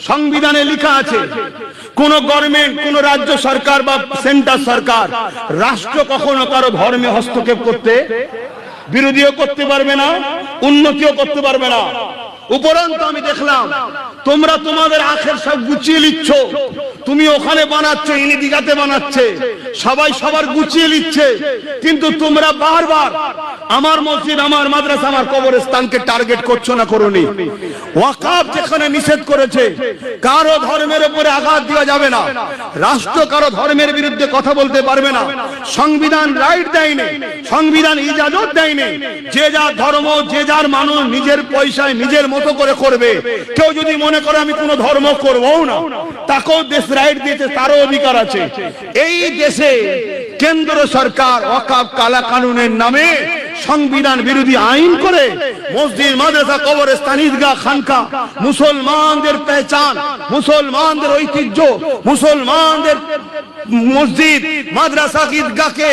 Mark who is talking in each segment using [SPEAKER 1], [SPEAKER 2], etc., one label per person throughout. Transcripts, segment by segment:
[SPEAKER 1] সংবিধানে লেখা আছে কোন গভর্নমেন্ট, কোন রাজ্য সরকার বা সেন্টার সরকার রাষ্ট্র কখনো কারো ধর্মে হস্তক্ষেপ করতে, বিরোধীও করতে পারবে না, উন্নতিও করতে পারবে না। উপরন্তু আমি দেখলাম তোমরা তোমাদের আখের সব গুছিয়ে নিচ্ছ, তুমি ওখানে বানাচ্ছ, ইনি দিঘাতে বানাচ্ছে, সবাই সবার গুছিয়ে নিচ্ছে, কিন্তু তোমরা বারবার আমার মসজিদ, আমার মাদ্রাসা, আমার কবরস্থানকে টার্গেট করছো না? করোনি? ওয়াকফ যেখানে নিষেধ করেছে কারো ধর্মের উপরে আঘাত দেওয়া যাবে না, রাষ্ট্র কারো ধর্মের বিরুদ্ধে কথা বলতে পারবে না, সংবিধান রাইট দেয়নি, সংবিধান ইজাজত দেয়নি, যে যার ধর্ম, যে যার মানুষ নিজের পয়সায় নিজের মতো করে করবে। কেউ যদি মনে করে আমি কোনো ধর্ম করবও না, তাকেও দেশ রাইট দিয়েছে, তারও অধিকার আছে। এই দেশে কেন্দ্র সরকার ওয়াকফ কালা কানুনের নামে সংবিধান বিরোধী আইন করে মসজিদ, মাদ্রাসা, কবরস্থান, ঈদগাহ, খানকা, মুসলমানদের পেহচান, মুসলমানদের ঐতিহ্য, মুসলমানদের মসজিদ, মাদ্রাসা, ঈদগাহকে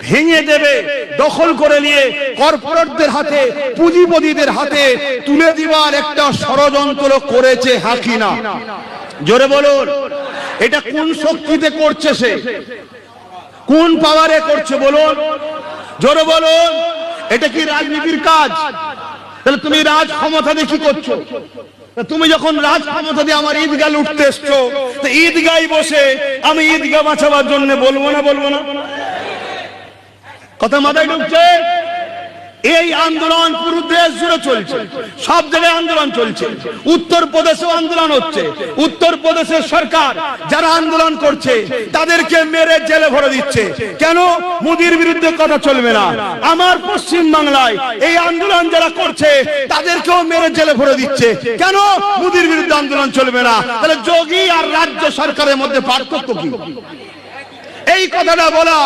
[SPEAKER 1] ভেঙে দেবে, দখল করে নিয়ে কর্পোরেটদের হাতে, পুঁজিপতিদের হাতে তুলে দিবার একটা ষড়যন্ত্র করেছে, হ্যাঁ কি না? জোরে বলুন। এটা কোন শক্তিতে করছে? সে কোন পাওয়ারে করছে বলুন? জোরে বলুন। এটা কি রাজনীতির কাজ? তাহলে তুমি রাজ ক্ষমতা দিয়ে কি করছো? তুমি যখন রাজ ক্ষমতা দিয়ে আমার ঈদগাহ লুটতে এসছো, তো ঈদগায় বসে আমি ঈদগাহ বাঁচাবার জন্য বলবো না? বলবো না? কথা মাথায় ঢুকছে? এই আন্দোলন পুরো দেশ জুড়ে চলছে, সব জায়গায় আন্দোলন চলছে। উত্তর প্রদেশেও আন্দোলন হচ্ছে। উত্তর প্রদেশের সরকার যারা আন্দোলন করছে তাদেরকে মেরে জেলে ভরে দিচ্ছে। কেন? মোদির বিরুদ্ধে কথা চলবে না। আমার পশ্চিম বাংলায় এই আন্দোলন যারা করছে তাদেরকেও মেরে জেলে ভরে দিচ্ছে। কেন? মোদির বিরুদ্ধে আন্দোলন চলবে না। তাহলে যোগী আর রাজ্য সরকারের মধ্যে পার্থক্য কি? এই কথাটা বলা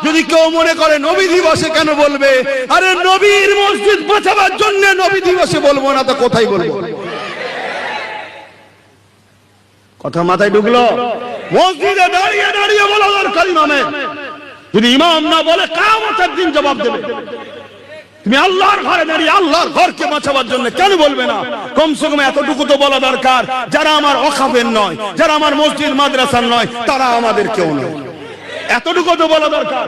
[SPEAKER 1] যদি কেউ মনে করে নবী দিবসে কেন বলবে? আরে নবীর মসজিদ বাঁচাবার জন্য নবী দিবসে বলবো না তো কোথায় বলবো? কথা মাথায় ঢুকলো? মসজিদে দাঁড়িয়ে দাঁড়িয়ে বলা দরকার ইমামে। যদি ইমাম না বলে কিয়ামতের দিন জবাব দেবে। তুমি আল্লাহর ঘরে দাঁড়িয়ে আল্লাহর ঘরকে বাঁচাবার জন্য কেন বলবে না? কমসে কম এতটুকু তো বলা দরকার, যারা আমার ওয়াকফের নয়, যারা আমার মসজিদ মাদ্রাসার নয়, তারা আমাদের কেউ নয়, এতটুকু তো বলা দরকার।